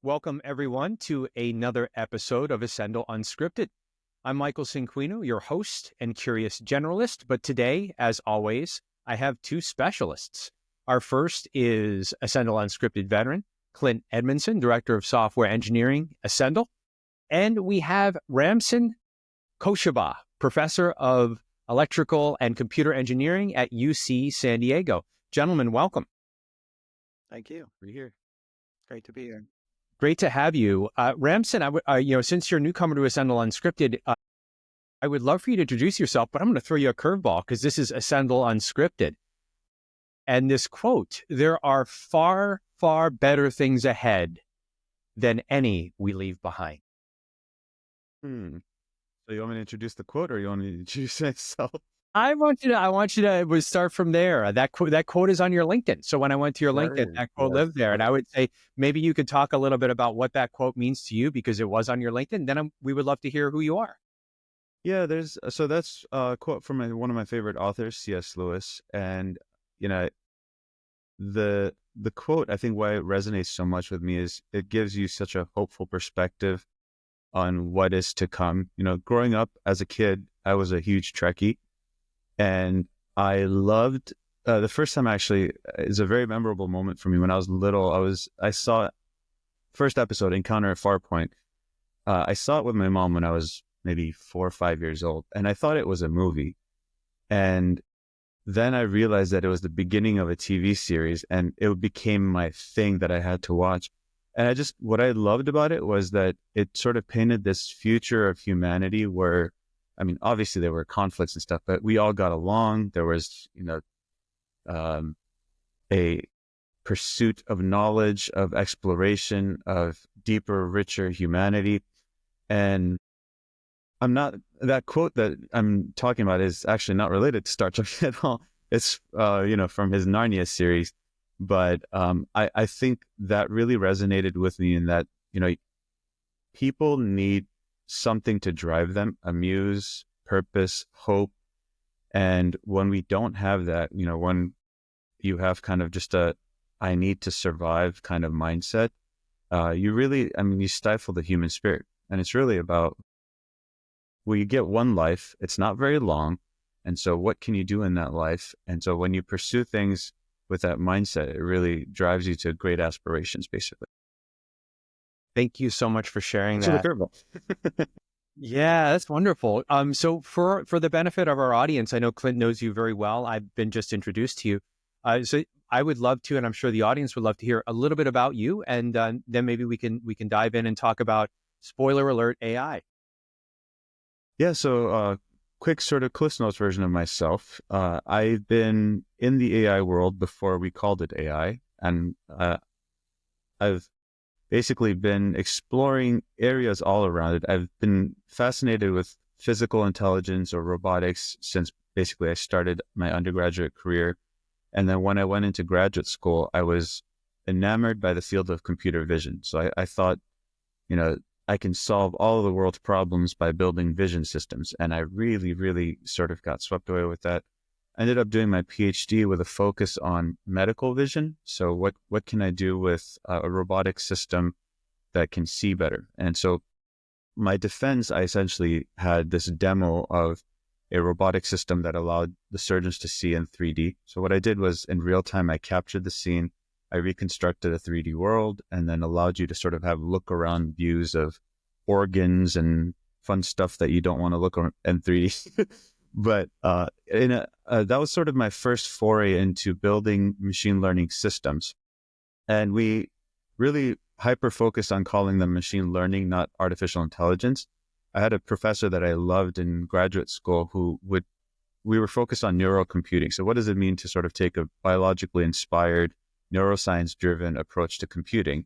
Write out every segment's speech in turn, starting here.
Welcome, everyone, to another episode of Ascendle Unscripted. I'm Michael Cinquino, your host and curious generalist, but today, as always, I have two specialists. Our first is Ascendle Unscripted veteran, Clint Edmonson, Director of Software Engineering, Ascendle. And we have Ramsin, Khoshabeh, Professor of Electrical and Computer Engineering at UC San Diego. Gentlemen, welcome. Thank you. We're here. Great to be here. Great to have you. Ramsin, since you're a newcomer to Ascendle Unscripted, I would love for you to introduce yourself, but I'm going to throw you a curveball because this is Ascendle Unscripted. And this quote, there are far, far better things ahead than any we leave behind. So you want me to introduce the quote or you want me to introduce myself? I want you to start from there. That quote is on your LinkedIn. So when I went to your LinkedIn, that quote lived there. And I would say maybe you could talk a little bit about what that quote means to you because it was on your LinkedIn. Then we would love to hear who you are. Yeah, that's a quote from one of my favorite authors, C.S. Lewis. And, the quote, I think why it resonates so much with me is it gives you such a hopeful perspective on what is to come. Growing up as a kid, I was a huge Trekkie. And I loved the first time actually is a very memorable moment for me. When I was little, I saw first episode, Encounter at Farpoint. I saw it with my mom when I was maybe 4 or 5 years old, and I thought it was a movie. And then I realized that it was the beginning of a TV series, and it became my thing that I had to watch. And what I loved about it was that it sort of painted this future of humanity where, obviously there were conflicts and stuff, but we all got along. There was, a pursuit of knowledge, of exploration, of deeper, richer humanity. And that quote that I'm talking about is actually not related to Star Trek at all. It's, from his Narnia series. But I think that really resonated with me in that, people need something to drive them, a muse, purpose, hope. And when we don't have that, when you have kind of just I need to survive kind of mindset, you stifle the human spirit. And it's really about, you get one life, it's not very long. And so what can you do in that life? And so when you pursue things with that mindset, it really drives you to great aspirations, basically. Thank you so much for sharing that. Yeah, that's wonderful. So for the benefit of our audience, I know Clint knows you very well. I've been just introduced to you. So I would love to, and I'm sure the audience would love to hear a little bit about you, and then maybe we can dive in and talk about, spoiler alert, AI. Yeah. So quick sort of Cliff Notes version of myself. I've been in the AI world before we called it AI, and I've basically been exploring areas all around it. I've been fascinated with physical intelligence or robotics since basically I started my undergraduate career. And then when I went into graduate school, I was enamored by the field of computer vision. So I thought, I can solve all of the world's problems by building vision systems. And I really, really sort of got swept away with that. I ended up doing my PhD with a focus on medical vision. So what can I do with a robotic system that can see better? And so my defense, I essentially had this demo of a robotic system that allowed the surgeons to see in 3D. So what I did was in real time, I captured the scene, I reconstructed a 3D world, and then allowed you to sort of have look around views of organs and fun stuff that you don't want to look in 3D. But that was sort of my first foray into building machine learning systems. And we really hyper-focused on calling them machine learning, not artificial intelligence. I had a professor that I loved in graduate school we were focused on neurocomputing. So what does it mean to sort of take a biologically inspired, neuroscience-driven approach to computing?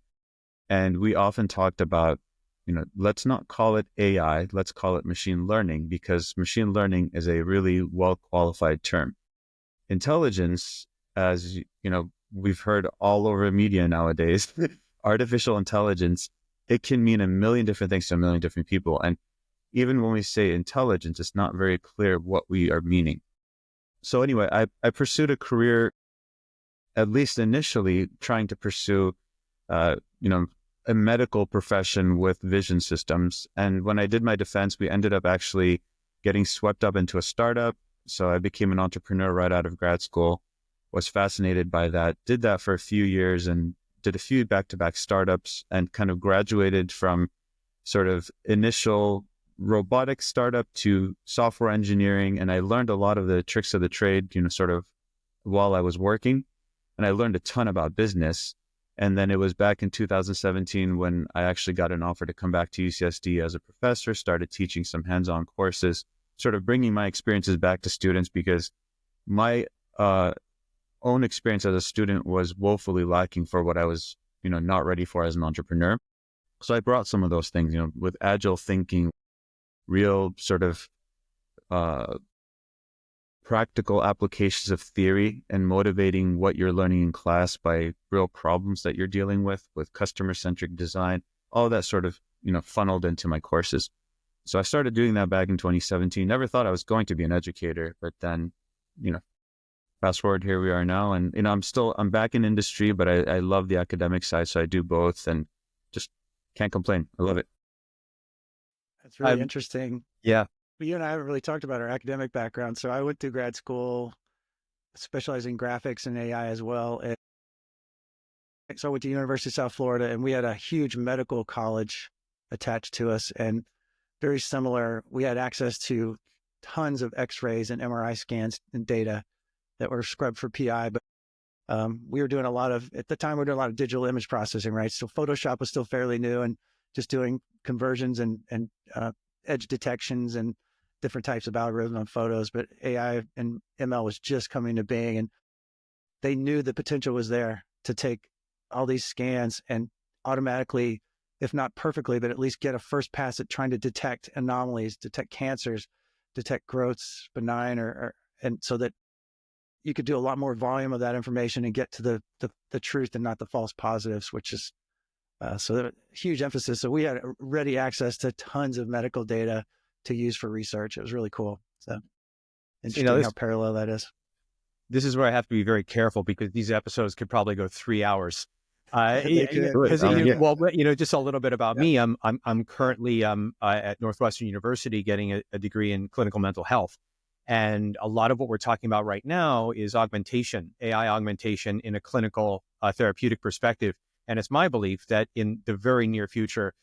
And we often talked about, let's not call it AI, let's call it machine learning, because machine learning is a really well-qualified term. Intelligence, as we've heard all over media nowadays, artificial intelligence, it can mean a million different things to a million different people. And even when we say intelligence, it's not very clear what we are meaning. So anyway, I pursued a career, at least initially, trying to pursue, a medical profession with vision systems. And when I did my defense, we ended up actually getting swept up into a startup. So I became an entrepreneur right out of grad school, was fascinated by that, did that for a few years and did a few back-to-back startups and kind of graduated from sort of initial robotics startup to software engineering. And I learned a lot of the tricks of the trade, sort of while I was working. And I learned a ton about business. And then it was back in 2017 when I actually got an offer to come back to UCSD as a professor, started teaching some hands-on courses, sort of bringing my experiences back to students because my own experience as a student was woefully lacking for what I was, not ready for as an entrepreneur. So I brought some of those things, with agile thinking, real sort of practical applications of theory and motivating what you're learning in class by real problems that you're dealing with customer-centric design, all that sort of, funneled into my courses. So I started doing that back in 2017. Never thought I was going to be an educator, but then, fast forward, here we are now. And, I'm back in industry, but I love the academic side. So I do both and just can't complain. I love it. That's really interesting. Yeah. But you and I haven't really talked about our academic background. So I went through grad school, specializing in graphics and AI as well. And so I went to University of South Florida, and we had a huge medical college attached to us, and very similar. We had access to tons of X-rays and MRI scans and data that were scrubbed for PI. But we were doing at the time, we were doing a lot of digital image processing, right? So Photoshop was still fairly new and just doing conversions and edge detections and different types of algorithms on photos. But AI and ML was just coming to being, and they knew the potential was there to take all these scans and automatically, if not perfectly, but at least get a first pass at trying to detect anomalies, detect cancers, detect growths, benign, and so that you could do a lot more volume of that information and get to the truth and not the false positives, which is so huge emphasis. So we had ready access to tons of medical data to use for research. It was really cool. So interesting how parallel that is. This is where I have to be very careful because these episodes could probably go 3 hours. Just a little bit about me. I'm currently at Northwestern University getting a degree in clinical mental health. And a lot of what we're talking about right now is augmentation, AI augmentation in a clinical therapeutic perspective. And it's my belief that in the very near future,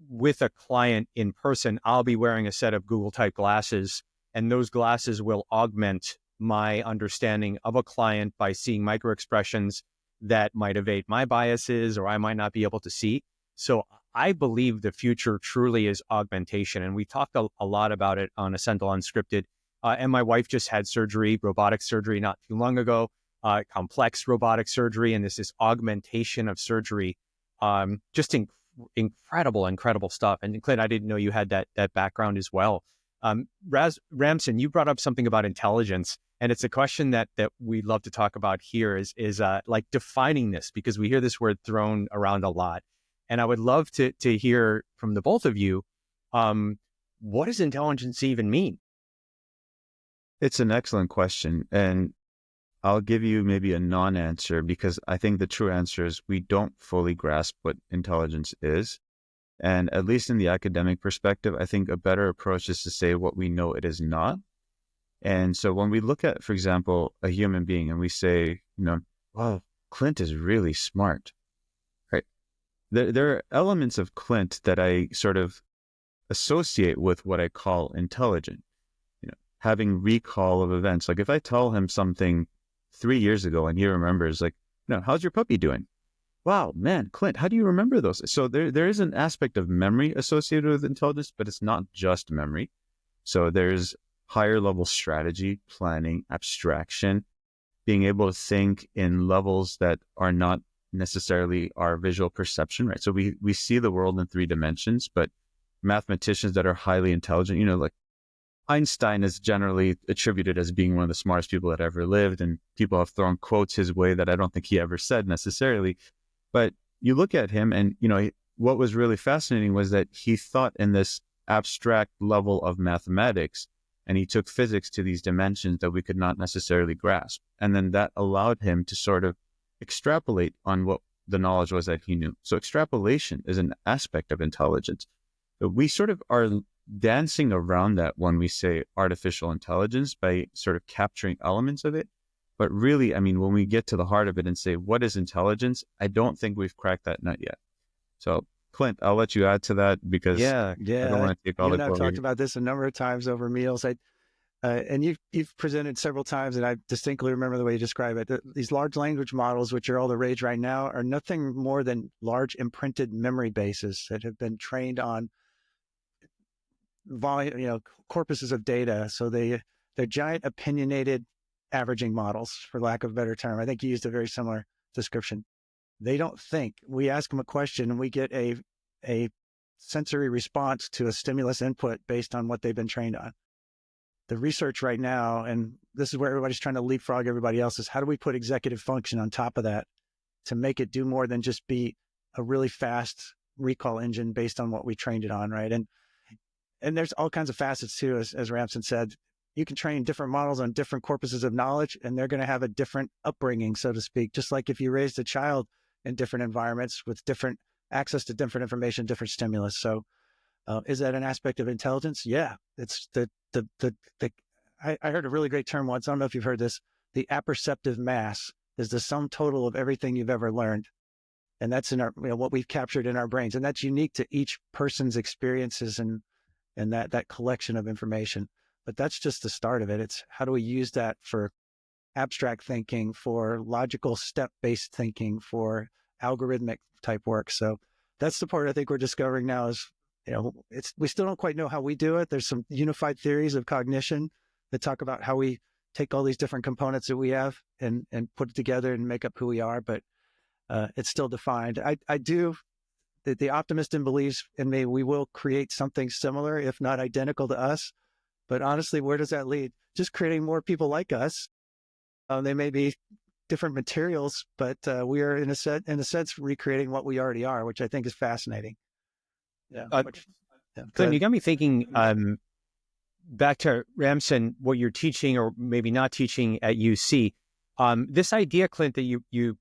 with a client in person, I'll be wearing a set of Google type glasses, and those glasses will augment my understanding of a client by seeing micro expressions that might evade my biases or I might not be able to see. So I believe the future truly is augmentation. And we talked a lot about it on Ascendle Unscripted. And my wife just had surgery, robotic surgery not too long ago, complex robotic surgery. And this is augmentation of surgery. Just incredible stuff. And Clint, I didn't know you had that background as well. Ramsin, you brought up something about intelligence. And it's a question that we love to talk about here is like defining this, because we hear this word thrown around a lot. And I would love to hear from the both of you, what does intelligence even mean? It's an excellent question. And I'll give you maybe a non-answer because I think the true answer is we don't fully grasp what intelligence is. And at least in the academic perspective, I think a better approach is to say what we know it is not. And so when we look at, for example, a human being and we say, wow, Clint is really smart, right? There are elements of Clint that I sort of associate with what I call intelligent, having recall of events. Like if I tell him something 3 years ago and he remembers, like, how's your puppy doing? Wow, man, Clint, how do you remember those? So there is an aspect of memory associated with intelligence, but it's not just memory. So there's higher level strategy, planning, abstraction, being able to think in levels that are not necessarily our visual perception, right? So we see the world in 3 dimensions, but mathematicians that are highly intelligent, like Einstein is generally attributed as being one of the smartest people that ever lived, and people have thrown quotes his way that I don't think he ever said necessarily. But you look at him and, what was really fascinating was that he thought in this abstract level of mathematics, and he took physics to these dimensions that we could not necessarily grasp. And then that allowed him to sort of extrapolate on what the knowledge was that he knew. So extrapolation is an aspect of intelligence. But we sort of are dancing around that when we say artificial intelligence by sort of capturing elements of it. But really, I mean, when we get to the heart of it and say, what is intelligence? I don't think we've cracked that nut yet. So Clint, I'll let you add to that because I don't want to take all you the and I've glory. talked about this a number of times over meals. And you've presented several times, and I distinctly remember the way you describe it. These large language models, which are all the rage right now, are nothing more than large imprinted memory bases that have been trained on volume, corpuses of data. So they're giant opinionated averaging models, for lack of a better term. I think you used a very similar description. They don't think. We ask them a question and we get a sensory response to a stimulus input based on what they've been trained on. The research right now, and this is where everybody's trying to leapfrog everybody else, is how do we put executive function on top of that to make it do more than just be a really fast recall engine based on what we trained it on, right? And there's all kinds of facets too, as Ramsin said. You can train different models on different corpuses of knowledge, and they're going to have a different upbringing, so to speak. Just like if you raised a child in different environments with different access to different information, different stimulus. So is that an aspect of intelligence? Yeah, it's I heard a really great term once. I don't know if you've heard this. The apperceptive mass is the sum total of everything you've ever learned. And that's in our, what we've captured in our brains. And that's unique to each person's experiences and that collection of information. But that's just the start of it. It's how do we use that for abstract thinking, for logical step-based thinking, for algorithmic type work. So that's the part I think we're discovering now is, we still don't quite know how we do it. There's some unified theories of cognition that talk about how we take all these different components that we have and put it together and make up who we are, but it's still defined. I do, the optimist in believes in me, we will create something similar, if not identical to us. But honestly, where does that lead? Just creating more people like us. They may be different materials, but we are in a sense recreating what we already are, which I think is fascinating. Yeah. Clint, you got me thinking back to Ramsin, what you're teaching or maybe not teaching at UC. This idea, Clint, that you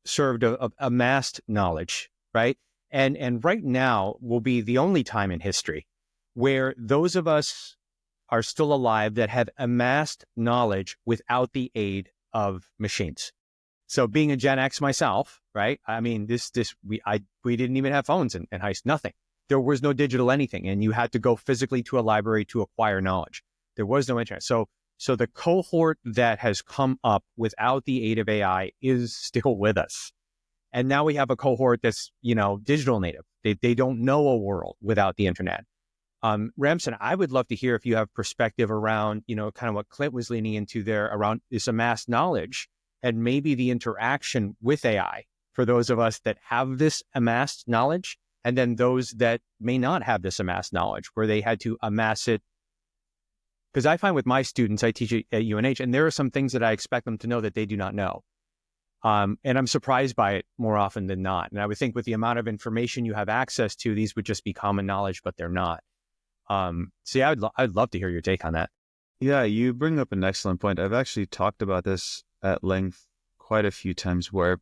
served of amassed knowledge, right? And right now will be the only time in history where those of us are still alive that have amassed knowledge without the aid of machines. So being a Gen X myself, right? I mean, we didn't even have phones in high school, nothing. There was no digital anything, and you had to go physically to a library to acquire knowledge. There was no internet. So the cohort that has come up without the aid of AI is still with us. And now we have a cohort that's, digital native. They don't know a world without the internet. Ramsin, I would love to hear if you have perspective around, kind of what Clint was leaning into there around this amassed knowledge and maybe the interaction with AI for those of us that have this amassed knowledge, and then those that may not have this amassed knowledge, where they had to amass it. Because I find with my students, I teach at UNH, and there are some things that I expect them to know that they do not know. And I'm surprised by it more often than not. And I would think with the amount of information you have access to, these would just be common knowledge, but they're not. So yeah, I'd love to hear your take on that. Yeah, you bring up an excellent point. I've actually talked about this at length quite a few times where,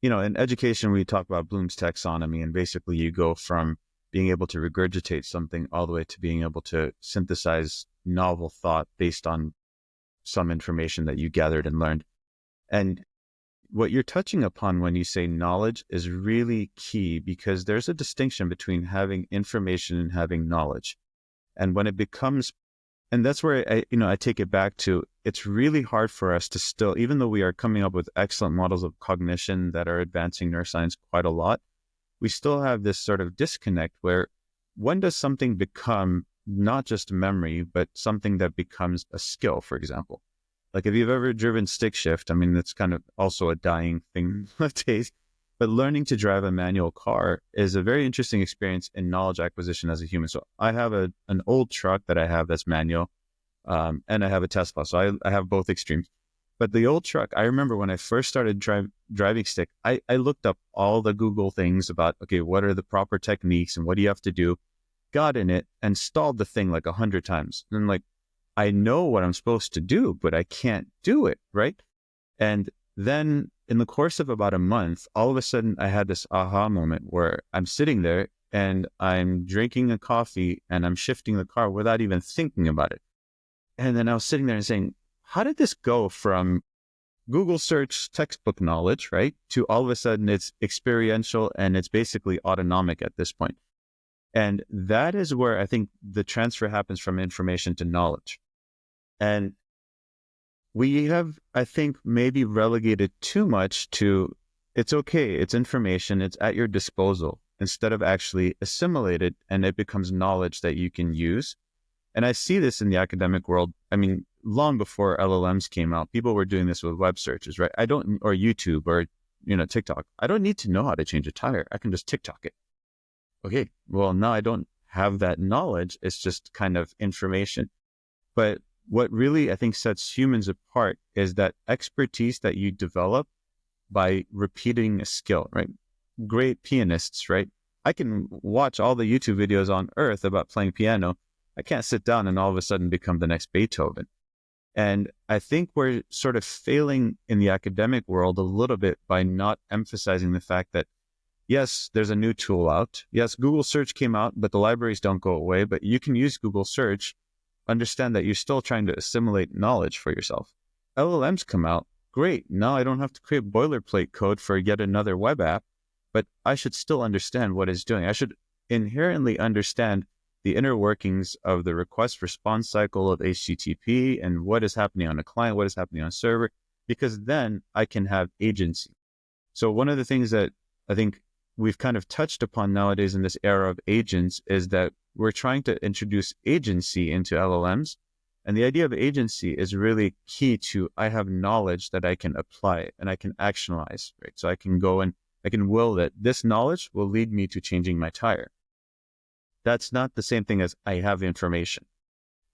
in education, we talk about Bloom's taxonomy, and basically you go from being able to regurgitate something all the way to being able to synthesize novel thought based on some information that you gathered and learned. And what you're touching upon when you say knowledge is really key, because there's a distinction between having information and having knowledge. And when it becomes, and that's where I take it back to, it's really hard for us to still, even though we are coming up with excellent models of cognition that are advancing neuroscience quite a lot, we still have this sort of disconnect where when does something become not just memory, but something that becomes a skill, for example? Like if you've ever driven stick shift, I mean, that's kind of also a dying thing nowadays, but learning to drive a manual car is a very interesting experience in knowledge acquisition as a human. So I have an old truck that I have that's manual, and I have a Tesla. So I have both extremes. But the old truck, I remember when I first started driving stick, I looked up all the Google things about, okay, what are the proper techniques and what do you have to do? Got in it and stalled the thing like 100 times. And like, I know what I'm supposed to do, but I can't do it, right? And then in the course of about a month, all of a sudden I had this aha moment where I'm sitting there and I'm drinking a coffee and I'm shifting the car without even thinking about it. And then I was sitting there and saying, how did this go from Google search textbook knowledge, right, to all of a sudden it's experiential and it's basically autonomic at this point? And that is where I think the transfer happens from information to knowledge. And we have, I think, maybe relegated too much to, it's okay, it's information, it's at your disposal, instead of actually assimilated and it becomes knowledge that you can use. And I see this in the academic world. I mean, long before LLMs came out, people were doing this with web searches, right? Or YouTube or, TikTok. I don't need to know how to change a tire. I can just TikTok it. Okay, well, now I don't have that knowledge. It's just kind of information. But what really, I think, sets humans apart is that expertise that you develop by repeating a skill, right? Great pianists, right? I can watch all the YouTube videos on earth about playing piano. I can't sit down and all of a sudden become the next Beethoven. And I think we're sort of failing in the academic world a little bit by not emphasizing the fact that, yes, there's a new tool out. Yes, Google search came out, but the libraries don't go away. But you can use Google search. Understand that you're still trying to assimilate knowledge for yourself. LLMs come out. Great. Now I don't have to create boilerplate code for yet another web app, but I should still understand what it's doing. I should inherently understand the inner workings of the request response cycle of HTTP and what is happening on a client, what is happening on a server, because then I can have agency. So one of the things that I think we've kind of touched upon nowadays in this era of agents is that we're trying to introduce agency into LLMs. And the idea of agency is really key to, I have knowledge that I can apply and I can actionalize, right? So I can go and I can will that this knowledge will lead me to changing my tire. That's not the same thing as I have information.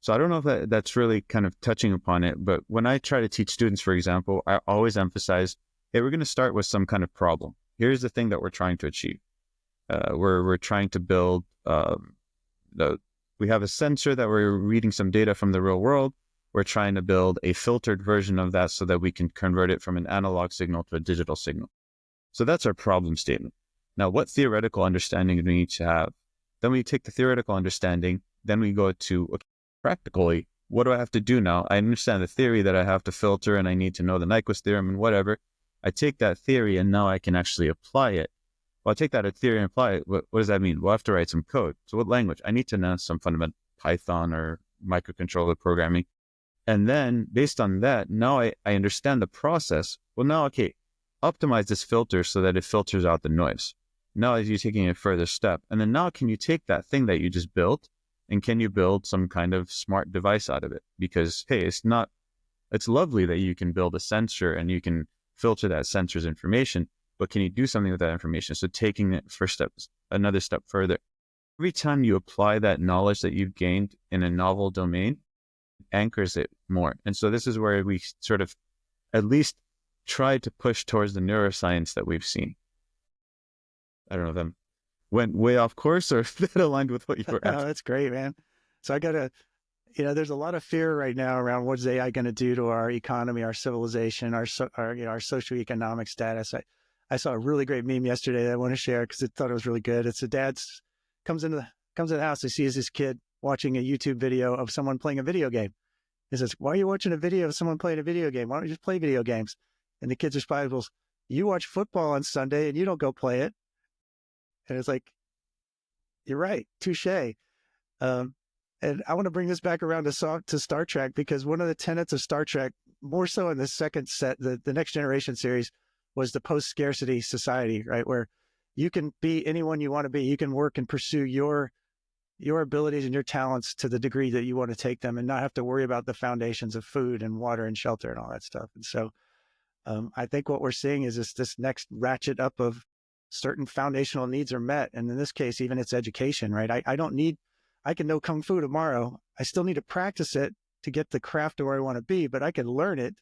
So I don't know if that's really kind of touching upon it, but when I try to teach students, for example, I always emphasize, hey, we're going to start with some kind of problem. Here's the thing that we're trying to achieve. We're trying to build, we have a sensor that we're reading some data from the real world. We're trying to build a filtered version of that so that we can convert it from an analog signal to a digital signal. So that's our problem statement. Now, what theoretical understanding do we need to have? Then we take the theoretical understanding, then we go to, okay, practically, what do I have to do now? I understand the theory that I have to filter and I need to know the Nyquist theorem and whatever. I take that theory and now I can actually apply it. Well, I take that theory and apply it. What does that mean? Well, I have to write some code. So what language? I need to know some fundamental Python or microcontroller programming. And then based on that, now I understand the process. Well, now, okay, optimize this filter so that it filters out the noise. Now you're taking a further step. And then now can you take that thing that you just built and can you build some kind of smart device out of it? Because, hey, it's lovely that you can build a sensor and you can filter that sensor's information, but can you do something with that information? So taking it another step further. Every time you apply that knowledge that you've gained in a novel domain, it anchors it more. And so this is where we sort of at least try to push towards the neuroscience that we've seen. I don't know if that went way off course or if that aligned with what you were asking. Oh, that's great, man. So I got to, there's a lot of fear right now around what's AI going to do to our economy, our civilization, our socioeconomic status. I saw a really great meme yesterday that I want to share because I thought it was really good. It's a dad comes in the house, he sees his kid watching a YouTube video of someone playing a video game. He says, "Why are you watching a video of someone playing a video game? Why don't you just play video games?" And the kid's response was, "You watch football on Sunday and you don't go play it." And it's like, you're right, touche. And I want to bring this back around to Star Trek, because one of the tenets of Star Trek, more so in the second set, the Next Generation series, was the post-scarcity society, right? Where you can be anyone you want to be. You can work and pursue your abilities and your talents to the degree that you want to take them and not have to worry about the foundations of food and water and shelter and all that stuff. And so I think what we're seeing is this next ratchet up of certain foundational needs are met. And in this case, even it's education, right? I can know Kung Fu tomorrow. I still need to practice it to get the craft to where I want to be, but I can learn it.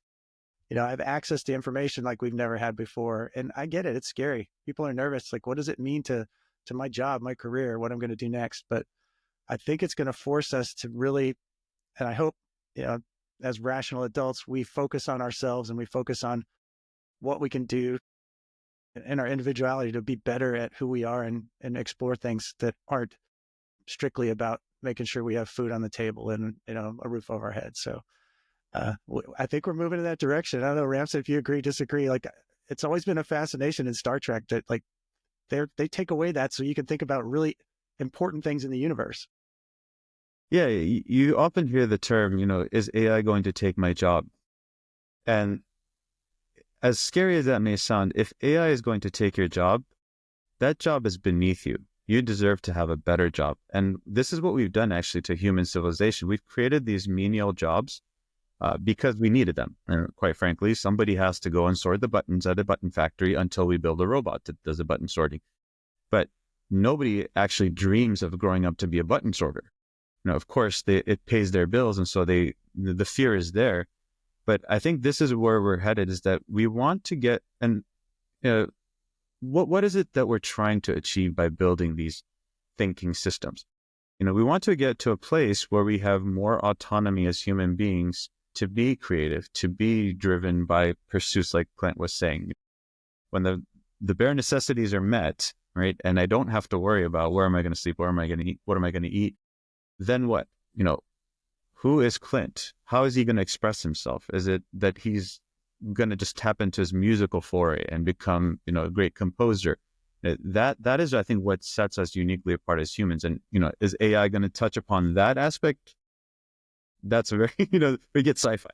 I have access to information like we've never had before. And I get it. It's scary. People are nervous. Like, what does it mean to my job, my career, what I'm going to do next? But I think it's going to force us to really, and I hope, as rational adults, we focus on ourselves and we focus on what we can do in our individuality to be better at who we are and explore things that aren't strictly about making sure we have food on the table and, a roof over our heads. So I think we're moving in that direction. I don't know, Ramsin, if you agree, disagree. Like, it's always been a fascination in Star Trek that like they take away that so you can think about really important things in the universe. Yeah, you often hear the term, is AI going to take my job? And as scary as that may sound, if AI is going to take your job, that job is beneath you. You deserve to have a better job. And this is what we've done actually to human civilization. We've created these menial jobs because we needed them. And quite frankly, somebody has to go and sort the buttons at a button factory until we build a robot that does the button sorting. But nobody actually dreams of growing up to be a button sorter. Of course, it pays their bills, and so the fear is there. But I think this is where we're headed, is that we want to get, and what is it that we're trying to achieve by building these thinking systems? We want to get to a place where we have more autonomy as human beings to be creative, to be driven by pursuits like Clint was saying. When the bare necessities are met, right, and I don't have to worry about where am I going to sleep, where am I going to eat, what am I going to eat, then what? Who is Clint? How is he going to express himself? Is it that he's going to just tap into his musical foray and become, a great composer? That is, I think, what sets us uniquely apart as humans. And, is AI going to touch upon that aspect? That's a very, we get sci-fi.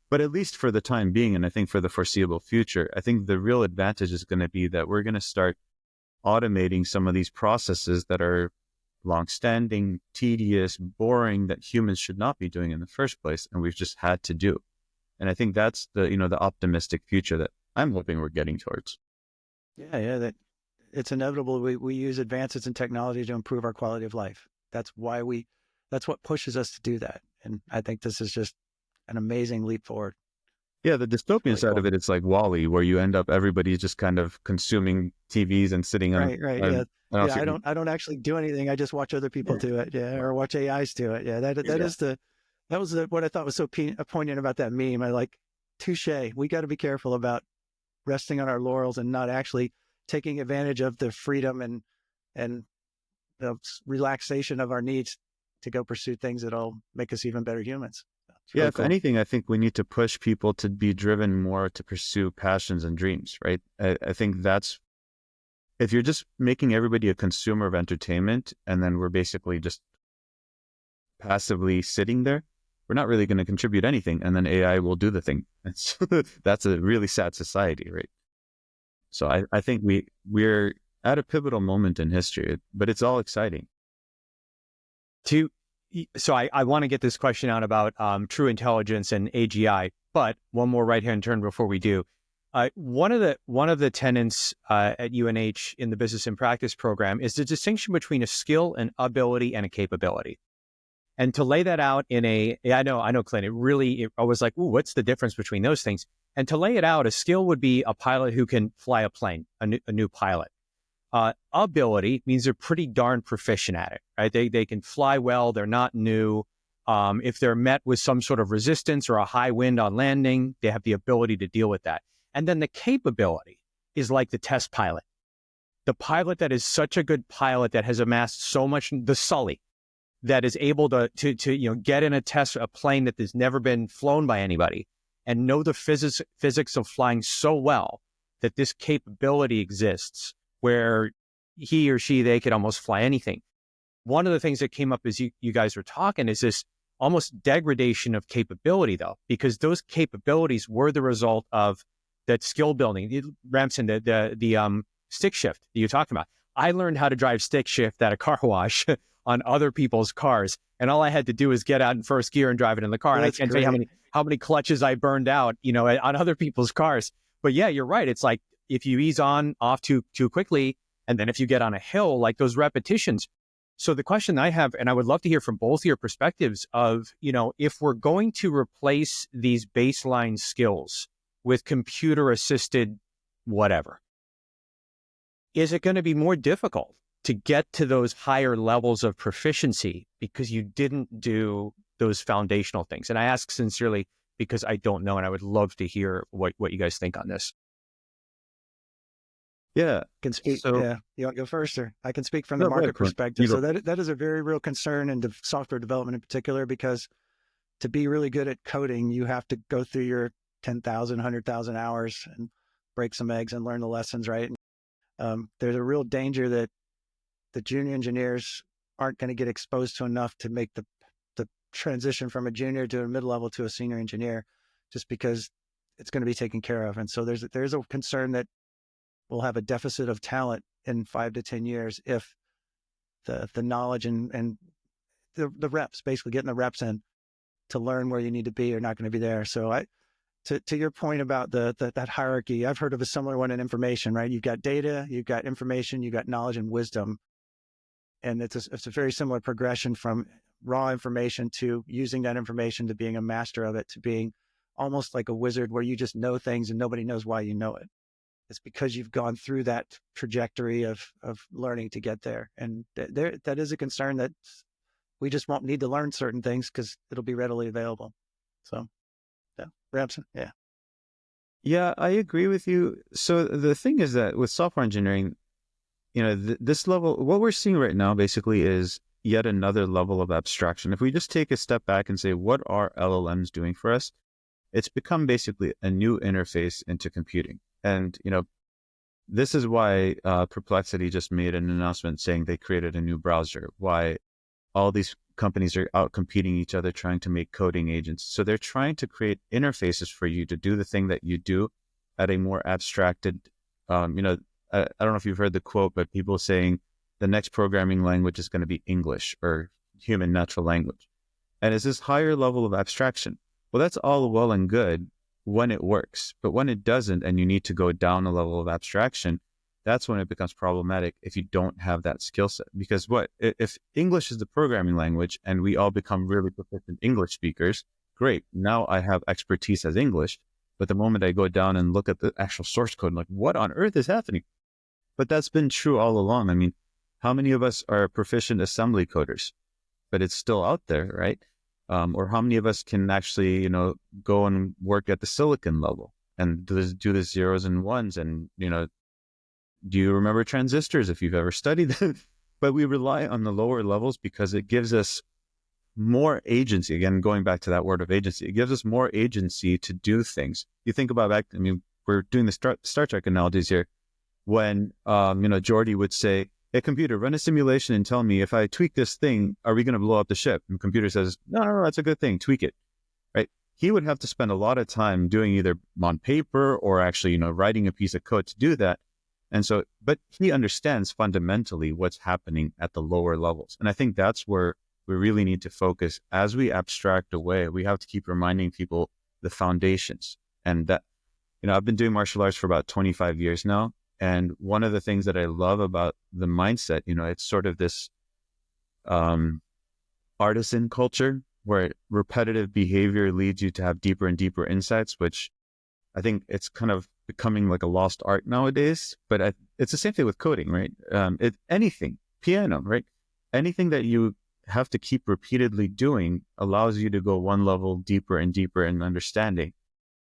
But at least for the time being, and I think for the foreseeable future, I think the real advantage is going to be that we're going to start automating some of these processes that are long-standing, tedious, boring, that humans should not be doing in the first place, and we've just had to do. And I think that's the optimistic future that I'm hoping we're getting towards. Yeah, that it's inevitable. We use advances in technology to improve our quality of life. That's what pushes us to do that. And I think this is just an amazing leap forward. Yeah, the dystopian really side cool. of it, it's like WALL-E, where you end up everybody's just kind of consuming TVs and sitting on. Right. Yeah. I don't actually do anything. I just watch other people do it. Yeah, or watch AIs do it. Yeah, that was what I thought was so poignant about that meme. I like, touche. We got to be careful about resting on our laurels and not actually taking advantage of the freedom and the relaxation of our needs to go pursue things that'll make us even better humans. Yeah, Really if cool. anything, I think we need to push people to be driven more to pursue passions and dreams, right? I think that's, if you're just making everybody a consumer of entertainment and then we're basically just passively sitting there, we're not really going to contribute anything, and then AI will do the thing. That's a really sad society, right? So I think we're at a pivotal moment in history, but it's all exciting. So I want to get this question out about true intelligence and AGI, but one more right-hand turn before we do. One of the tenets at UNH in the Business and Practice program is the distinction between a skill, an ability, and a capability. And to lay that out I know, Clint, I was like, ooh, what's the difference between those things? And to lay it out, a skill would be a pilot who can fly a plane, a new pilot. Ability means they're pretty darn proficient at it, right? They can fly well. They're not new. If they're met with some sort of resistance or a high wind on landing, they have the ability to deal with that. And then the capability is like the test pilot. The pilot that is such a good pilot that has amassed so much, the Sully, that is able to get in a plane that has never been flown by anybody and know the physics of flying so well that this capability exists where he or they could almost fly anything. One of the things that came up as you guys were talking is this almost degradation of capability, though, because those capabilities were the result of that skill building. Ramsin, the stick shift that you talked about. I learned how to drive stick shift at a car wash on other people's cars, and all I had to do was get out in first gear and drive it in the car. And I can't tell you how many clutches I burned out, on other people's cars. But yeah, you're right. It's like if you ease off too quickly, and then if you get on a hill, like those repetitions. So the question I have, and I would love to hear from both your perspectives of, if we're going to replace these baseline skills with computer assisted whatever, is it going to be more difficult to get to those higher levels of proficiency because you didn't do those foundational things? And I ask sincerely because I don't know, and I would love to hear what you guys think on this. Yeah. Can speak. So Yeah, you want to go first, or I can speak from the no, go ahead, market Clint. perspective. You So go. that is a very real concern in software development in particular, because to be really good at coding, you have to go through your 10,000, 100,000 hours and break some eggs and learn the lessons, right? There's a real danger that the junior engineers aren't going to get exposed to enough to make the transition from a junior to a mid-level to a senior engineer, just because it's going to be taken care of. And so there's a concern that we'll have a deficit of talent in 5 to 10 years if the knowledge and the reps, basically getting the reps in to learn where you need to be, are not going to be there. So to your point about that hierarchy, I've heard of a similar one in information, right? You've got data, you've got information, you've got knowledge and wisdom. And it's a very similar progression from raw information to using that information, to being a master of it, to being almost like a wizard where you just know things and nobody knows why you know it. It's because you've gone through that trajectory of learning to get there. And that is a concern, that we just won't need to learn certain things because it'll be readily available. So, yeah, Ramsin, yeah. Yeah, I agree with you. So the thing is that with software engineering, this level, what we're seeing right now basically is yet another level of abstraction. If we just take a step back and say, what are LLMs doing for us? It's become basically a new interface into computing. And, this is why Perplexity just made an announcement saying they created a new browser, why all these companies are out competing each other, trying to make coding agents. So they're trying to create interfaces for you to do the thing that you do at a more abstracted, I don't know if you've heard the quote, but people saying the next programming language is going to be English or human natural language. And it's this higher level of abstraction. Well, that's all well and good when it works. But when it doesn't, and you need to go down a level of abstraction, that's when it becomes problematic if you don't have that skill set. Because if English is the programming language and we all become really proficient English speakers, great. Now I have expertise as English. But the moment I go down and look at the actual source code, I'm like, what on earth is happening? But that's been true all along. I mean, how many of us are proficient assembly coders? But it's still out there, right? Or how many of us can actually, go and work at the silicon level and do the zeros and ones? And, do you remember transistors if you've ever studied them? But we rely on the lower levels because it gives us more agency. Again, going back to that word of agency, it gives us more agency to do things. You think about back, we're doing the Star Trek analogies here. When, Geordi would say, hey, computer, run a simulation and tell me if I tweak this thing, are we going to blow up the ship? And the computer says, no, that's a good thing. Tweak it, right? He would have to spend a lot of time doing either on paper or actually, writing a piece of code to do that. And so, but he understands fundamentally what's happening at the lower levels. And I think that's where we really need to focus. As we abstract away, we have to keep reminding people the foundations. And that, I've been doing martial arts for about 25 years now. And one of the things that I love about the mindset, it's sort of this artisan culture where repetitive behavior leads you to have deeper and deeper insights, which I think it's kind of becoming like a lost art nowadays. But it's the same thing with coding, right? Anything, piano, right? Anything that you have to keep repeatedly doing allows you to go one level deeper and deeper in understanding.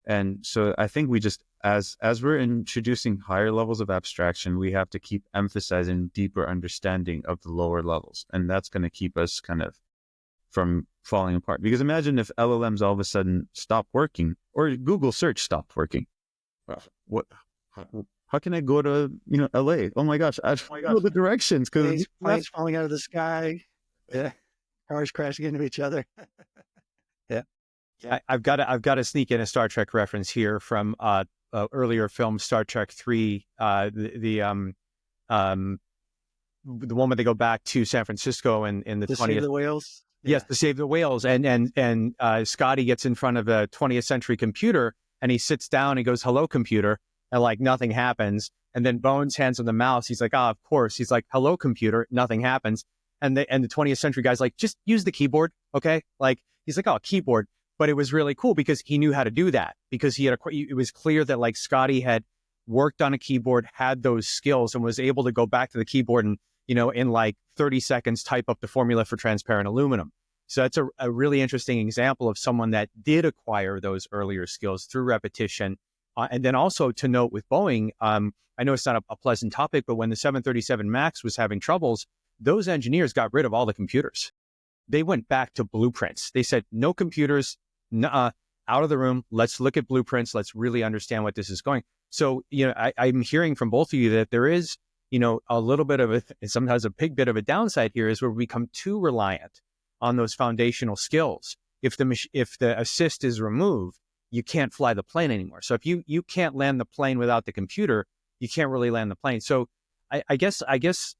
And so I think we just, as we're introducing higher levels of abstraction, we have to keep emphasizing deeper understanding of the lower levels. And that's going to keep us kind of from falling apart. Because imagine if LLMs all of a sudden stop working, or Google search stopped working. How can I go to, LA? Oh my gosh, I don't know the directions because planes falling out of the sky. Yeah. Cars crashing into each other. Yeah. I've got to sneak in a Star Trek reference here from earlier film Star Trek 3, the one where they go back to San Francisco in the 20th. Save the whales. Yes, to save the whales, and Scotty gets in front of a 20th century computer and he sits down and goes, "Hello, computer," and like nothing happens. And then Bones hands him the mouse. He's like, "Ah, of course." He's like, "Hello, computer," nothing happens. And the 20th century guy's like, "Just use the keyboard, okay?" Like he's like, "Oh, keyboard." But it was really cool because he knew how to do that, because it was clear that like Scotty had worked on a keyboard, had those skills, and was able to go back to the keyboard and, in like 30 seconds, type up the formula for transparent aluminum. So that's a really interesting example of someone that did acquire those earlier skills through repetition. And then also to note with Boeing, I know it's not a pleasant topic, but when the 737 MAX was having troubles, those engineers got rid of all the computers. They went back to blueprints. They said, no computers, out of the room. Let's look at blueprints. Let's really understand what this is going. So, I'm hearing from both of you that there is, a little bit of sometimes a big bit of a downside here is where we become too reliant on those foundational skills. If the assist is removed, you can't fly the plane anymore. So if you can't land the plane without the computer, you can't really land the plane. So I guess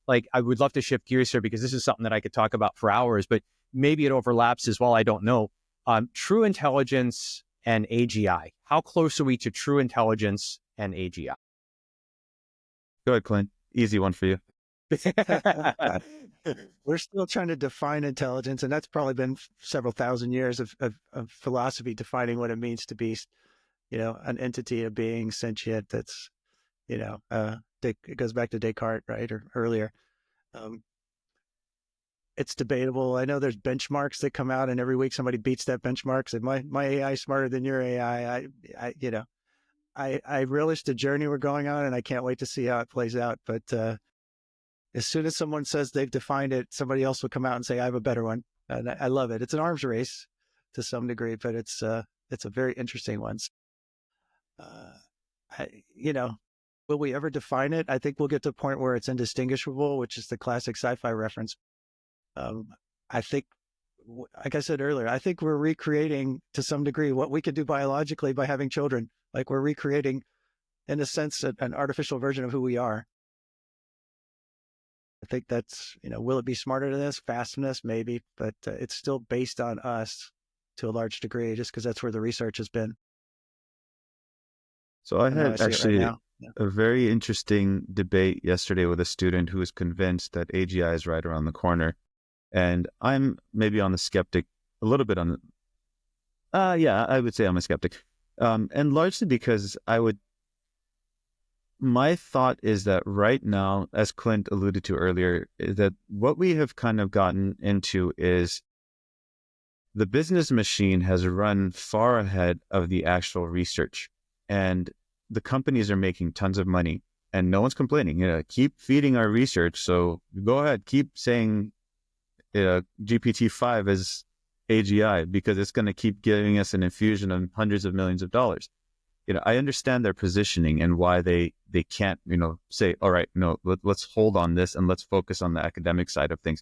like I would love to shift gears here because this is something that I could talk about for hours, but maybe it overlaps as well. I don't know. True intelligence and AGI. How close are we to true intelligence and AGI? Go ahead, Clint. Easy one for you. We're still trying to define intelligence, and that's probably been several thousand years of philosophy defining what it means to be, an entity, a being, sentient. That's, it goes back to Descartes, right, or earlier. It's debatable. I know there's benchmarks that come out, and every week somebody beats that benchmark. Said my AI is smarter than your AI. I relish the journey we're going on, and I can't wait to see how it plays out. But as soon as someone says they've defined it, somebody else will come out and say, I have a better one. And I love it. It's an arms race to some degree, but it's a very interesting one. Will we ever define it? I think we'll get to a point where it's indistinguishable, which is the classic sci-fi reference. I think, like I said earlier, I think we're recreating to some degree what we could do biologically by having children. Like we're recreating, in a sense, an artificial version of who we are. I think that's, will it be smarter than this? Faster than this? Maybe, but it's still based on us to a large degree, just because that's where the research has been. So I had actually a very interesting debate yesterday with a student who was convinced that AGI is right around the corner. And I'm maybe on the skeptic, a little bit on the, I would say I'm a skeptic. And largely because my thought is that right now, as Clint alluded to earlier, is that what we have kind of gotten into is the business machine has run far ahead of the actual research. And the companies are making tons of money and no one's complaining. Keep feeding our research. So go ahead, keep saying GPT-5 is AGI because it's going to keep giving us an infusion of hundreds of millions of dollars. I understand their positioning and why they can't, say, all right, no, let's hold on this and let's focus on the academic side of things.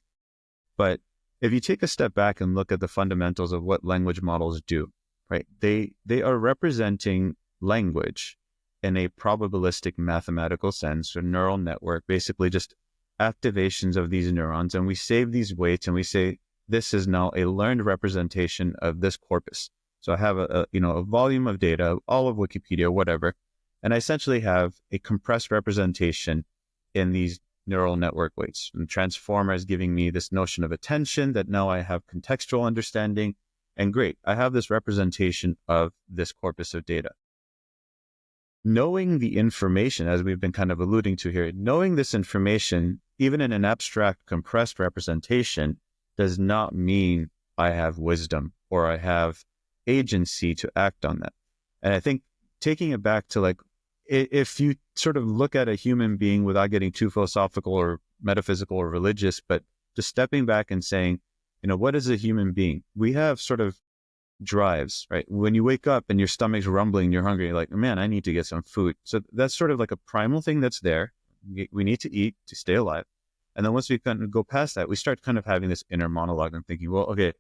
But if you take a step back and look at the fundamentals of what language models do, right? They are representing language in a probabilistic mathematical sense, or neural network, basically just activations of these neurons. And we save these weights and we say, this is now a learned representation of this corpus. So I have a volume of data, all of Wikipedia, whatever, and I essentially have a compressed representation in these neural network weights. And Transformer is giving me this notion of attention that now I have contextual understanding. And great, I have this representation of this corpus of data. Knowing the information, as we've been kind of alluding to here, knowing this information, even in an abstract compressed representation, does not mean I have wisdom or I have agency to act on that. And I think taking it back to like, if you sort of look at a human being without getting too philosophical or metaphysical or religious, but just stepping back and saying, what is a human being? We have sort of drives, right? When you wake up and your stomach's rumbling, you're hungry, you're like, man, I need to get some food. So that's sort of like a primal thing that's there. We need to eat to stay alive. And then once we kind of go past that, we start kind of having this inner monologue and thinking, well, okay,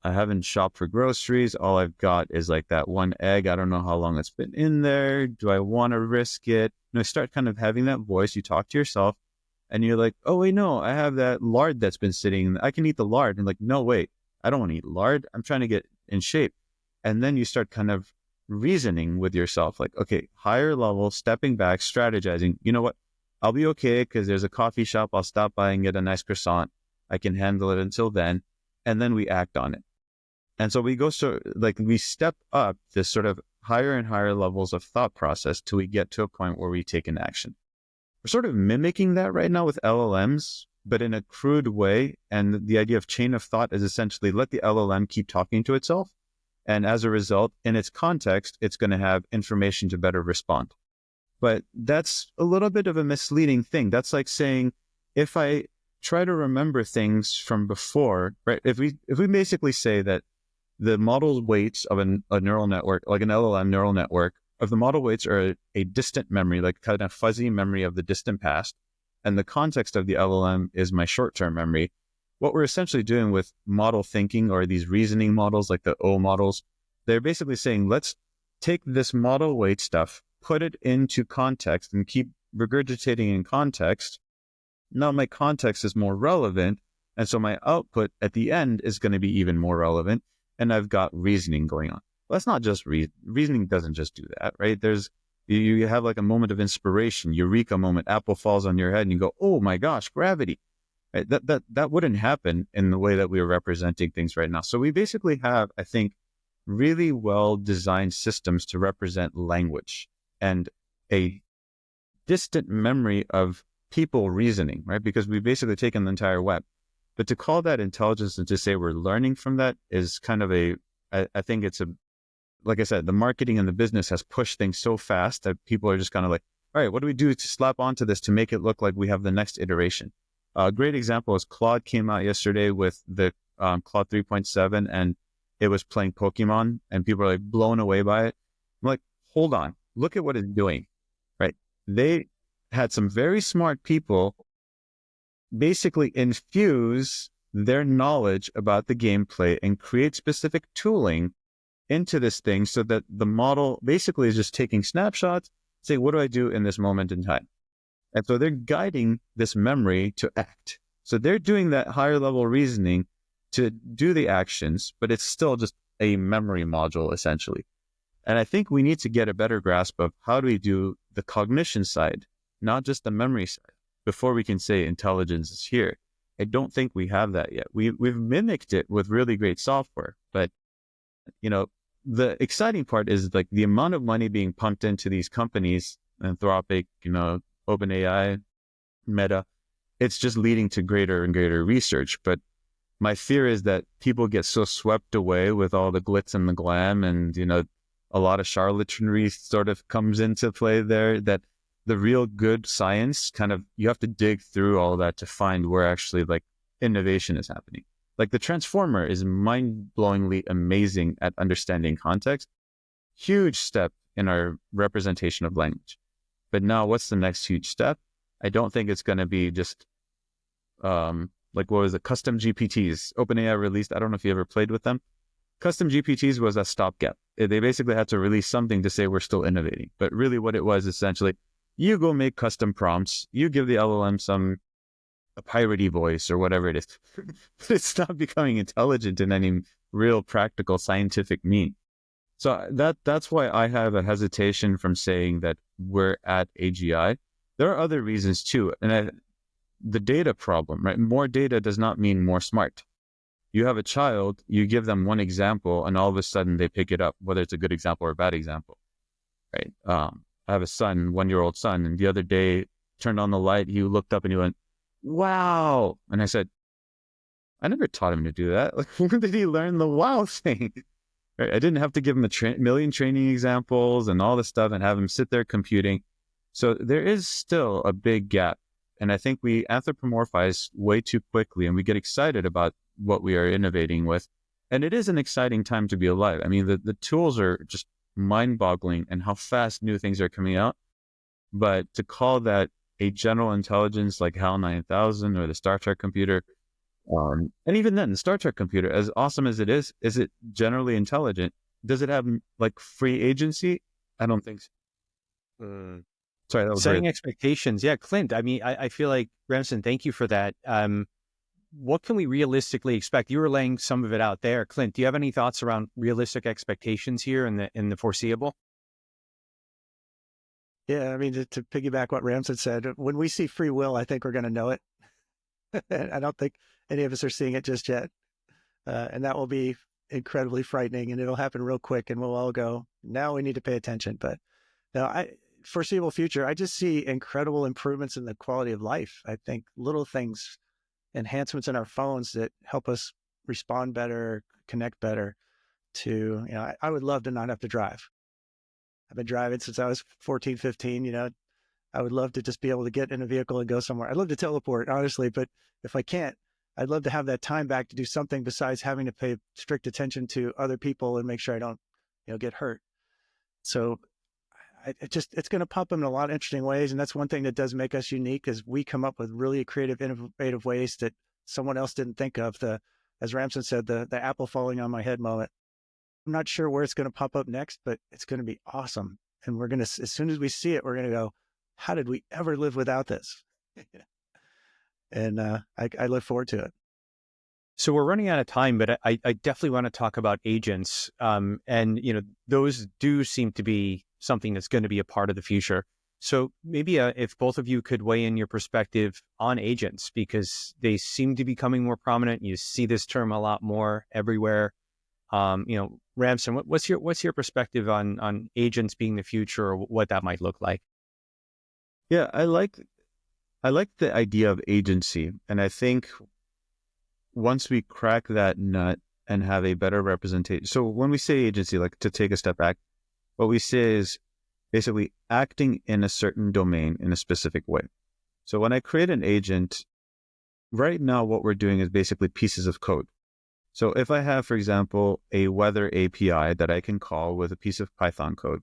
I haven't shopped for groceries. All I've got is like that one egg. I don't know how long it's been in there. Do I want to risk it? I start kind of having that voice. You talk to yourself and you're like, oh, wait, no, I have that lard that's been sitting. I can eat the lard. And like, no, wait, I don't want to eat lard. I'm trying to get in shape. And then you start kind of reasoning with yourself, like, okay, higher level, stepping back, strategizing. You know what? I'll be okay because there's a coffee shop. I'll stop by and get a nice croissant. I can handle it until then. And then we act on it. And so we we step up this sort of higher and higher levels of thought process till we get to a point where we take an action. We're sort of mimicking that right now with LLMs, but in a crude way. And the idea of chain of thought is essentially let the LLM keep talking to itself. And as a result, in its context, it's going to have information to better respond. But that's a little bit of a misleading thing. That's like saying, if I try to remember things from before, right? If we basically say that the model weights of a neural network, like an LLM neural network, of the model weights are a distant memory, like kind of fuzzy memory of the distant past, and the context of the LLM is my short-term memory. What we're essentially doing with model thinking, or these reasoning models like the O models, they're basically saying, let's take this model weight stuff, put it into context, and keep regurgitating in context. Now my context is more relevant, and so my output at the end is going to be even more relevant, and I've got reasoning going on. Well, that's not just reasoning doesn't just do that, right? You have like a moment of inspiration, eureka moment, apple falls on your head, and you go, oh my gosh, gravity. Right? That wouldn't happen in the way that we're representing things right now. So we basically have, I think, really well-designed systems to represent language and a distant memory of people reasoning, right? Because we've basically taken the entire web. But to call that intelligence and to say we're learning from that is kind of I think it's like I said, the marketing and the business has pushed things so fast that people are just kind of like, all right, what do we do to slap onto this to make it look like we have the next iteration? A great example is Claude came out yesterday with the Claude 3.7, and it was playing Pokemon, and people are like blown away by it. I'm like, hold on, look at what it's doing, right? They had some very smart people basically infuse their knowledge about the gameplay and create specific tooling into this thing so that the model basically is just taking snapshots, say, what do I do in this moment in time? And so they're guiding this memory to act. So they're doing that higher level reasoning to do the actions, but it's still just a memory module essentially. And I think we need to get a better grasp of how do we do the cognition side, not just the memory side, before we can say intelligence is here. I don't think we have that yet. We've mimicked it with really great software, but the exciting part is like the amount of money being pumped into these companies, Anthropic, OpenAI, Meta, it's just leading to greater and greater research. But my fear is that people get so swept away with all the glitz and the glam, and, a lot of charlatanry sort of comes into play there, that the real good science you have to dig through all that to find where actually like innovation is happening. Like the transformer is mind-blowingly amazing at understanding context. Huge step in our representation of language. But now what's the next huge step? I don't think it's going to be just like, what was it? Custom GPTs. OpenAI released, I don't know if you ever played with them. Custom GPTs was a stopgap. They basically had to release something to say we're still innovating. But really what it was essentially, you go make custom prompts, you give the LLM a piratey voice or whatever it is. But it's not becoming intelligent in any real practical scientific mean. So that's why I have a hesitation from saying that we're at AGI. There are other reasons too. And the data problem, right? More data does not mean more smart. You have a child, you give them one example, and all of a sudden they pick it up, whether it's a good example or a bad example, right? I have a son, 1-year-old son, and the other day turned on the light, he looked up and he went, wow. And I said, I never taught him to do that. Like, where did he learn the wow thing? Right? I didn't have to give him a million training examples and all this stuff and have him sit there computing. So there is still a big gap. And I think we anthropomorphize way too quickly, and we get excited about what we are innovating with. And it is an exciting time to be alive. I mean, the tools are just mind-boggling and how fast new things are coming out. But to call that a general intelligence like HAL 9000 or the Star Trek computer, and even then, the Star Trek computer, as awesome as it is it generally intelligent? Does it have like free agency? I don't think so. Sorry, that was setting expectations. Yeah, Clint, I mean, I feel like, Ramsin, thank you for that. What can we realistically expect? You were laying some of it out there. Clint, do you have any thoughts around realistic expectations here in the foreseeable? Yeah, I mean, to piggyback what Ramsin said, when we see free will, I think we're going to know it. I don't think any of us are seeing it just yet. And that will be incredibly frightening, and it'll happen real quick, and we'll all go, now we need to pay attention. But now, foreseeable future, I just see incredible improvements in the quality of life. I think little things, enhancements in our phones that help us respond better, connect better to, I would love to not have to drive. I've been driving since I was 14, 15, I would love to just be able to get in a vehicle and go somewhere. I'd love to teleport, honestly, but if I can't, I'd love to have that time back to do something besides having to pay strict attention to other people and make sure I don't, get hurt. So it's going to pop up in a lot of interesting ways. And that's one thing that does make us unique is we come up with really creative, innovative ways that someone else didn't think of. As Ramsin said, the apple falling on my head moment. I'm not sure where it's going to pop up next, but it's going to be awesome. And we're going to, as soon as we see it, we're going to go, how did we ever live without this? And I look forward to it. So we're running out of time, but I definitely want to talk about agents. And, those do seem to be something that's going to be a part of the future. So maybe if both of you could weigh in your perspective on agents, because they seem to be becoming more prominent. You see this term a lot more everywhere. Ramsin, what's your perspective on agents being the future, or what that might look like? Yeah, I like the idea of agency, and I think once we crack that nut and have a better representation. So when we say agency, like to take a step back, what we say is basically acting in a certain domain in a specific way. So when I create an agent, right now what we're doing is basically pieces of code. So if I have, for example, a weather API that I can call with a piece of Python code,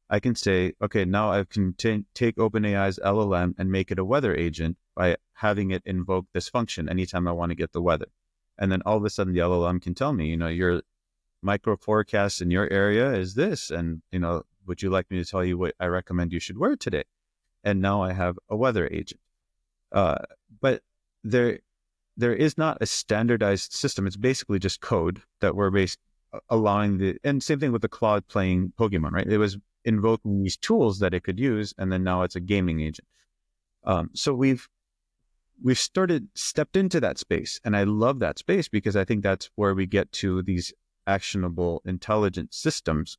I can say, okay, now I can take OpenAI's LLM and make it a weather agent by having it invoke this function anytime I want to get the weather. And then all of a sudden the LLM can tell me, your micro forecast in your area is this. And, would you like me to tell you what I recommend you should wear today? And now I have a weather agent. But there is not a standardized system. It's basically just code that we're allowing and same thing with the Claude playing Pokemon, right? It was invoking these tools that it could use, and then now it's a gaming agent. So we've stepped into that space, and I love that space because I think that's where we get to these actionable, intelligent systems.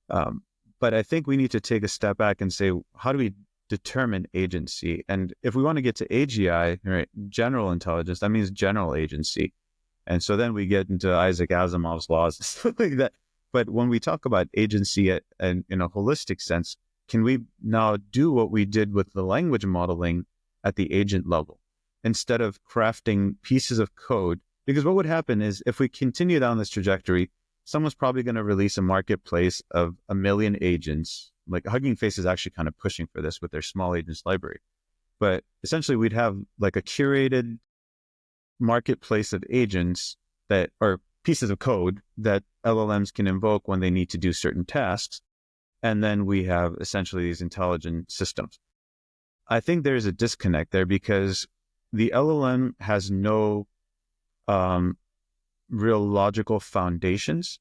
But I think we need to take a step back and say, how do we determine agency? And if we want to get to AGI, right, general intelligence, that means general agency. And so then we get into Isaac Asimov's laws and stuff like that. But when we talk about agency in a holistic sense, can we now do what we did with the language modeling at the agent level instead of crafting pieces of code? Because what would happen is if we continue down this trajectory, someone's probably going to release a marketplace of 1 million agents. Like Hugging Face is actually kind of pushing for this with their small agents library. But essentially we'd have like a curated marketplace of agents that are pieces of code that LLMs can invoke when they need to do certain tasks. And then we have essentially these intelligent systems. I think there's a disconnect there because the LLM has no real logical foundations.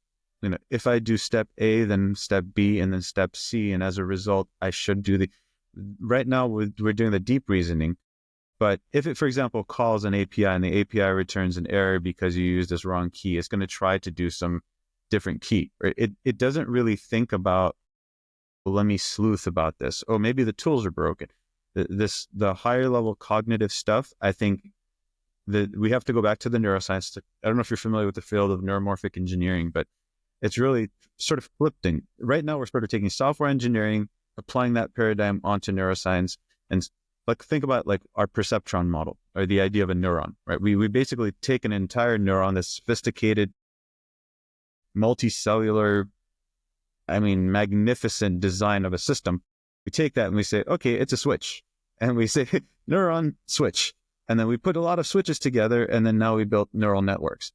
If I do step A, then step B, and then step C, and as a result, I should do right now we're doing the deep reasoning. But if it, for example, calls an API and the API returns an error because you used this wrong key, it's going to try to do some different key. Right? It doesn't really think about, well, let me sleuth about this. Oh, maybe the tools are broken. The higher level cognitive stuff, I think that we have to go back to the neuroscience. I don't know if you're familiar with the field of neuromorphic engineering, but it's really sort of flipping. Right now, we're sort of taking software engineering, applying that paradigm onto neuroscience, and like think about like our perceptron model or the idea of a neuron, right? We basically take an entire neuron, this sophisticated, multicellular, magnificent design of a system. We take that and we say, okay, it's a switch. And we say, neuron switch. And then we put a lot of switches together, and then now we built neural networks.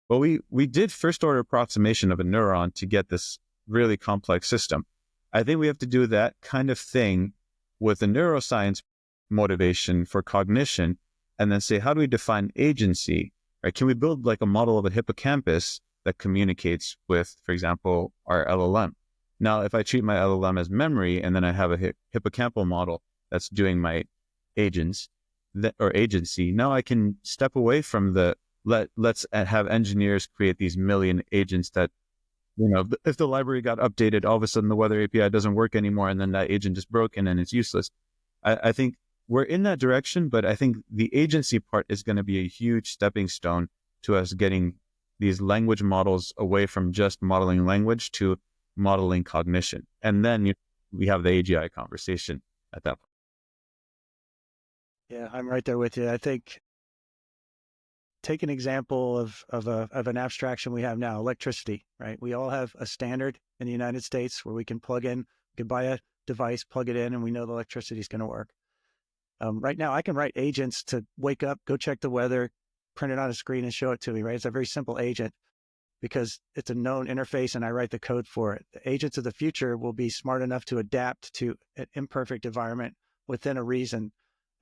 Well, we did first order approximation of a neuron to get this really complex system. I think we have to do that kind of thing with the neuroscience motivation for cognition, and then say, how do we define agency? Right? Can we build like a model of a hippocampus that communicates with, for example, our LLM? Now, if I treat my LLM as memory, and then I have a hippocampal model that's doing my agents or agency, now I can step away from the let's have engineers create these million agents that, if the library got updated, all of a sudden the weather API doesn't work anymore, and then that agent is broken and it's useless. I think we're in that direction, but I think the agency part is going to be a huge stepping stone to us getting these language models away from just modeling language to modeling cognition. And then we have the AGI conversation at that point. Yeah, I'm right there with you. I think take an example of an abstraction we have now, electricity, right? We all have a standard in the United States where we can plug in, we can buy a device, plug it in, and we know the electricity is going to work. Right now, I can write agents to wake up, go check the weather, print it on a screen and show it to me, right? It's a very simple agent because it's a known interface and I write the code for it. The agents of the future will be smart enough to adapt to an imperfect environment within a reason,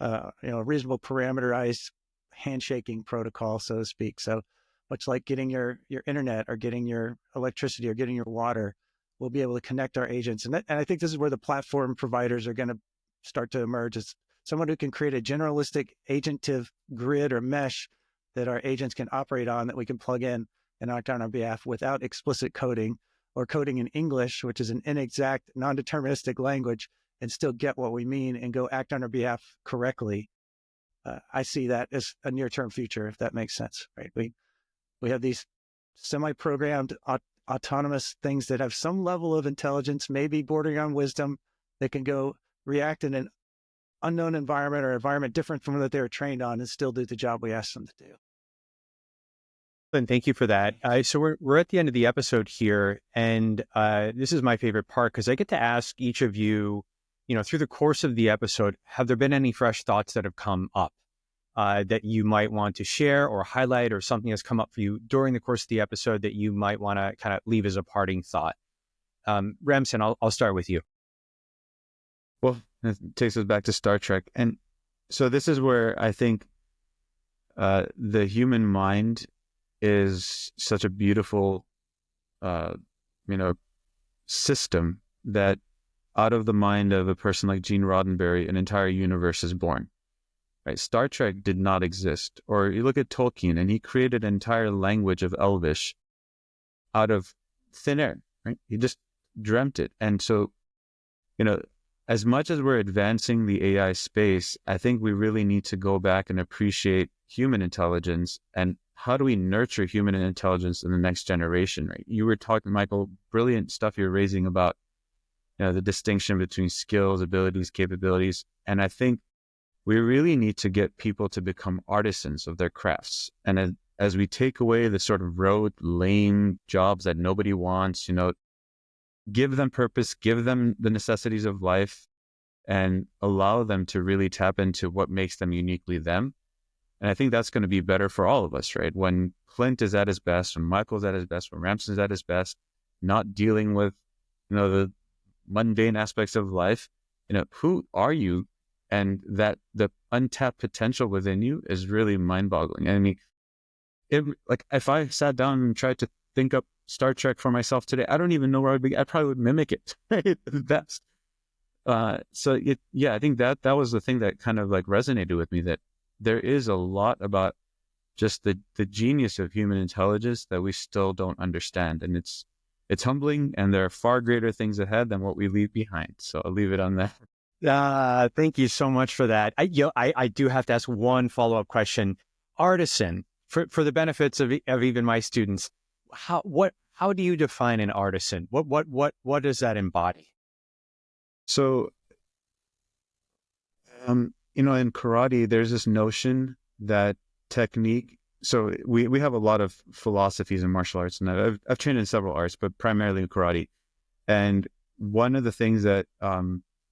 a reasonable parameterized handshaking protocol, so to speak. So much like getting your internet or getting your electricity or getting your water, we'll be able to connect our agents. And I think this is where the platform providers are going to start to emerge as someone who can create a generalistic agentive grid or mesh that our agents can operate on, that we can plug in and act on our behalf without explicit coding or coding in English, which is an inexact, non-deterministic language, and still get what we mean and go act on our behalf correctly. I see that as a near-term future, if that makes sense, right? We have these semi-programmed autonomous things that have some level of intelligence, maybe bordering on wisdom, that can go react in an unknown environment or environment different from what they were trained on and still do the job we asked them to do. Clint, thank you for that. So we're at the end of the episode here, and this is my favorite part because I get to ask each of you, through the course of the episode, have there been any fresh thoughts that have come up that you might want to share or highlight, or something that's come up for you during the course of the episode that you might want to kind of leave as a parting thought? Ramsin, I'll start with you. Well, it takes us back to Star Trek. And so this is where I think the human mind is such a beautiful, system that out of the mind of a person like Gene Roddenberry, an entire universe is born. Right? Star Trek did not exist. Or you look at Tolkien, and he created an entire language of Elvish out of thin air. Right? He just dreamt it. And so, as much as we're advancing the AI space, I think we really need to go back and appreciate human intelligence and how do we nurture human intelligence in the next generation, right? You were talking, Michael, brilliant stuff you're raising about, the distinction between skills, abilities, capabilities. And I think we really need to get people to become artisans of their crafts. And as we take away the sort of rote, lame jobs that nobody wants, give them purpose, give them the necessities of life, and allow them to really tap into what makes them uniquely them. And I think that's going to be better for all of us, right? When Clint is at his best, when Michael's at his best, when Ramsin's at his best, not dealing with, the mundane aspects of life, who are you? And that the untapped potential within you is really mind-boggling. I mean, if I sat down and tried to think up Star Trek for myself today, I don't even know where I'd be. I probably would mimic it the best. I think that was the thing that kind of like resonated with me, that there is a lot about just the genius of human intelligence that we still don't understand. And it's humbling, and there are far greater things ahead than what we leave behind. So I'll leave it on that. Thank you so much for that. I do have to ask one follow-up question. Artisan, for the benefits of even my students, how do you define an artisan? What does that embody? So, in karate, there's this notion that technique. So we have a lot of philosophies in martial arts, and I've trained in several arts, but primarily in karate. And one of the things that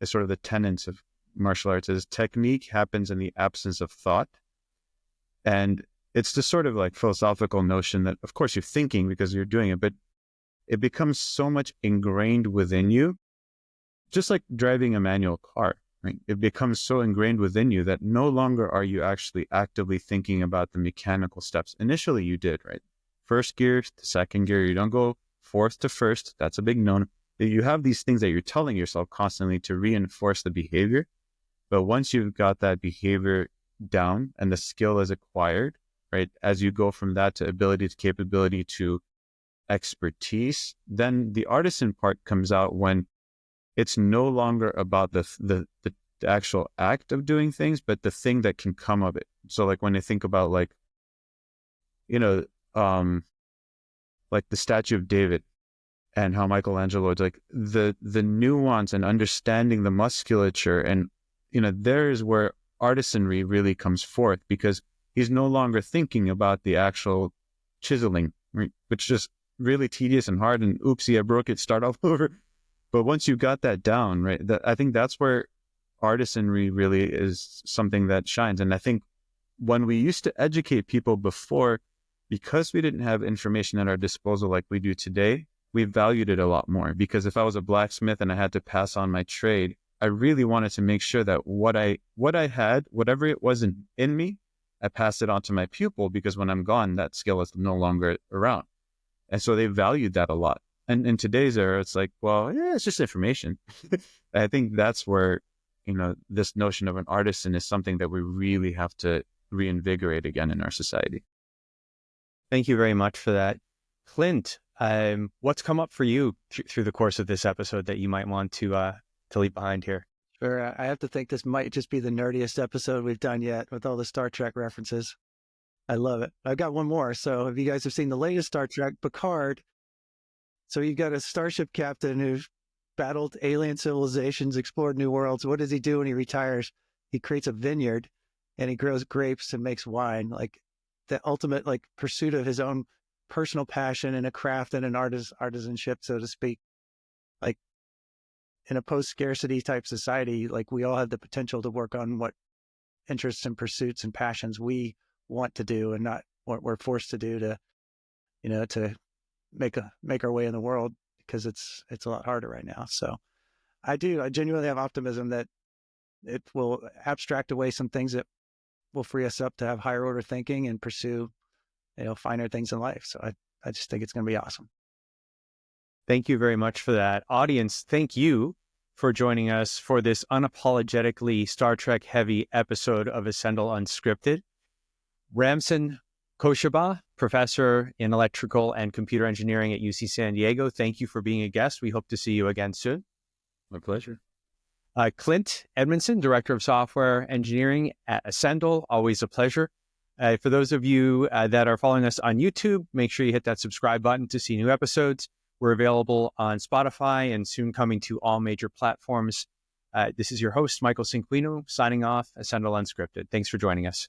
is sort of the tenets of martial arts is technique happens in the absence of thought. And it's this sort of like philosophical notion that, of course, you're thinking because you're doing it, but it becomes so much ingrained within you, just like driving a manual car. Right? It becomes so ingrained within you that no longer are you actually actively thinking about the mechanical steps. Initially, you did, right? First gear to second gear. You don't go fourth to first. That's a big no. You have these things that you're telling yourself constantly to reinforce the behavior. But once you've got that behavior down and the skill is acquired, right? As you go from that to ability to capability to expertise, then the artisan part comes out when it's no longer about the actual act of doing things, but the thing that can come of it. So like when I think about like the statue of David and how Michelangelo, like the nuance and understanding the musculature, and there's where artisanry really comes forth, because he's no longer thinking about the actual chiseling, right, which is just really tedious and hard, and oopsie, I broke it, start all over. But once you got that down, right, I think that's where artisanry really is something that shines. And I think when we used to educate people before, because we didn't have information at our disposal like we do today, we valued it a lot more. Because if I was a blacksmith and I had to pass on my trade, I really wanted to make sure that what I had, whatever it was in me, I passed it on to my pupil, because when I'm gone, that skill is no longer around. And so they valued that a lot. And in today's era, it's like, well, yeah, it's just information. I think that's where, this notion of an artisan is something that we really have to reinvigorate again in our society. Thank you very much for that. Clint, what's come up for you through the course of this episode that you might want to leave behind here? Sure. I have to think this might just be the nerdiest episode we've done yet, with all the Star Trek references. I love it. I've got one more. So if you guys have seen the latest Star Trek, Picard, so you've got a starship captain who's battled alien civilizations, explored new worlds. What does he do when he retires? He creates a vineyard and he grows grapes and makes wine, like the ultimate pursuit of his own personal passion and a craft and an artisanship, so to speak. Like in a post-scarcity type society, like we all have the potential to work on what interests and pursuits and passions we want to do, and not what we're forced to do to make our way in the world, because it's a lot harder right now. So I genuinely have optimism that it will abstract away some things that will free us up to have higher order thinking and pursue, finer things in life. So I just think it's going to be awesome. Thank you very much for that. Audience, thank you for joining us for this unapologetically Star Trek heavy episode of Ascendle Unscripted. Ramsin, Khoshabeh, professor in electrical and computer engineering at UC San Diego, thank you for being a guest. We hope to see you again soon. My pleasure. Clint Edmonson, director of software engineering at Ascendle, always a pleasure. For those of you that are following us on YouTube, make sure you hit that subscribe button to see new episodes. We're available on Spotify and soon coming to all major platforms. This is your host, Michael Cinquino, signing off, Ascendle Unscripted. Thanks for joining us.